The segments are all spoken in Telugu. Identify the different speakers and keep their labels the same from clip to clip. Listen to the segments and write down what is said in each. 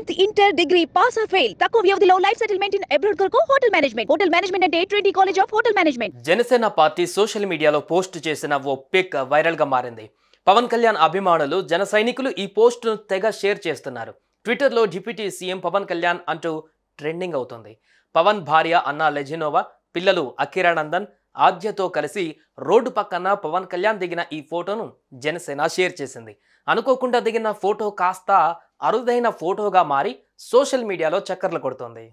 Speaker 1: 10th inter degree pass or fail తక్కువ వ్యవధిలో లైఫ్ సెటిల్మెంట్ ఇన్ అబ్రాడ్ కొరకు హోటల్ మేనేజ్మెంట్ అంటే trendy college of hotel management.
Speaker 2: Janasena party social మీడియాలో పోస్ట్ చేసిన ఓ పిక్ వైరల్ గా మారింది. పవన్ కళ్యాణ్ అభిమానులు జన సైనికులు ఈ పోస్టును తెగ షేర్ చేస్తున్నారు. ట్విట్టర్లో డిప్యూటీ సీఎం పవన్ కళ్యాణ్ అంటూ ట్రెండింగ్ అవుతుంది. పవన్ భార్య అన్నా లెజినోవా, పిల్లలు అఖిరానందన్, ఆద్యతో కలిసి రోడ్డు పక్కన పవన్ కళ్యాణ్ దిగిన ఈ ఫోటోను జనసేన షేర్ చేసింది. అనుకోకుండా దిగిన ఫోటో కాస్త అరుదైన ఫోటోగా మారి సోషల్ మీడియాలో చక్కర్లు కొడుతోంది.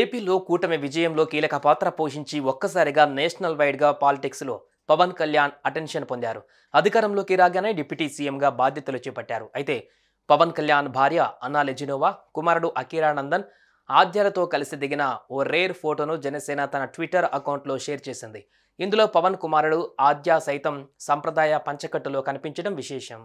Speaker 2: ఏపీలో కూటమి విజయంలో కీలక పాత్ర పోషించి ఒక్కసారిగా నేషనల్ వైడ్గా పాలిటిక్స్లో పవన్ కళ్యాణ్ అటెన్షన్ పొందారు. అధికారంలోకి రాగానే డిప్యూటీ సీఎంగా బాధ్యతలు చేపట్టారు. అయితే పవన్ కళ్యాణ్ భార్య అన్నా లెజినోవా, కుమారుడు అఖిరానందన్, ఆద్యాలతో కలిసి దిగిన ఓ రేర్ ఫోటోను జనసేన తన ట్విట్టర్ అకౌంట్లో షేర్ చేసింది. ఇందులో పవన్ కుమారుడు ఆద్య సైతం సంప్రదాయ పంచకట్టులో కనిపించడం విశేషం.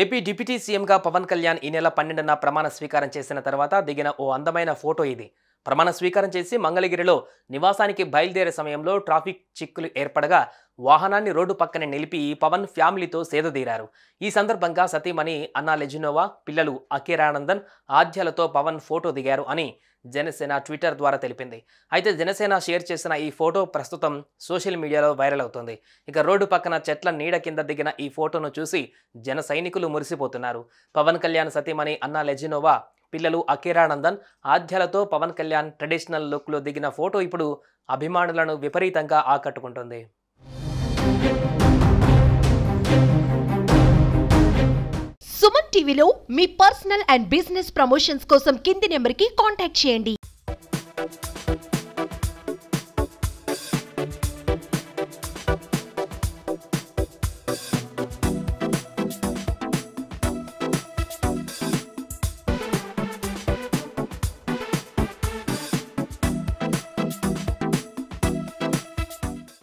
Speaker 2: ఏపీ డిప్యూటీ సీఎంగా పవన్ కళ్యాణ్ ఈ నెల 12న ప్రమాణ స్వీకారం చేసిన తర్వాత దిగిన ఓ అందమైన ఫోటో ఇది. ప్రమాణ స్వీకారం చేసి మంగళగిరిలో నివాసానికి బయలుదేరే సమయంలో ట్రాఫిక్ చిక్కులు ఏర్పడగా వాహనాన్ని రోడ్డు పక్కనే నిలిపి పవన్ ఫ్యామిలీతో సేదతీరారు. ఈ సందర్భంగా సతీమణి అన్నా లెజినోవా, పిల్లలు అఖిరానందన్, ఆద్యాలతో పవన్ ఫోటో దిగారు అని జనసేన ట్విట్టర్ ద్వారా తెలిపింది. అయితే జనసేన షేర్ చేసిన ఈ ఫోటో ప్రస్తుతం సోషల్ మీడియాలో వైరల్ అవుతుంది. ఇక రోడ్డు పక్కన చెట్ల నీడ కింద దిగిన ఈ ఫోటోను చూసి జన సైనికులు మురిసిపోతున్నారు. పవన్ కళ్యాణ్ సతీమణి అన్నా లెజినోవా, పిల్లలు అఖిరానందన్, ఆద్యాలతో పవన్ కళ్యాణ్ ట్రెడిషనల్ లుక్లో దిగిన ఫోటో ఇప్పుడు అభిమానులను విపరీతంగా ఆకట్టుకుంటుంది.
Speaker 3: సుమన్ టీవీలో మీ పర్సనల్ అండ్ బిజినెస్ ప్రమోషన్స్ కోసం కింది నెంబర్కి కాంటాక్ట్ చేయండి.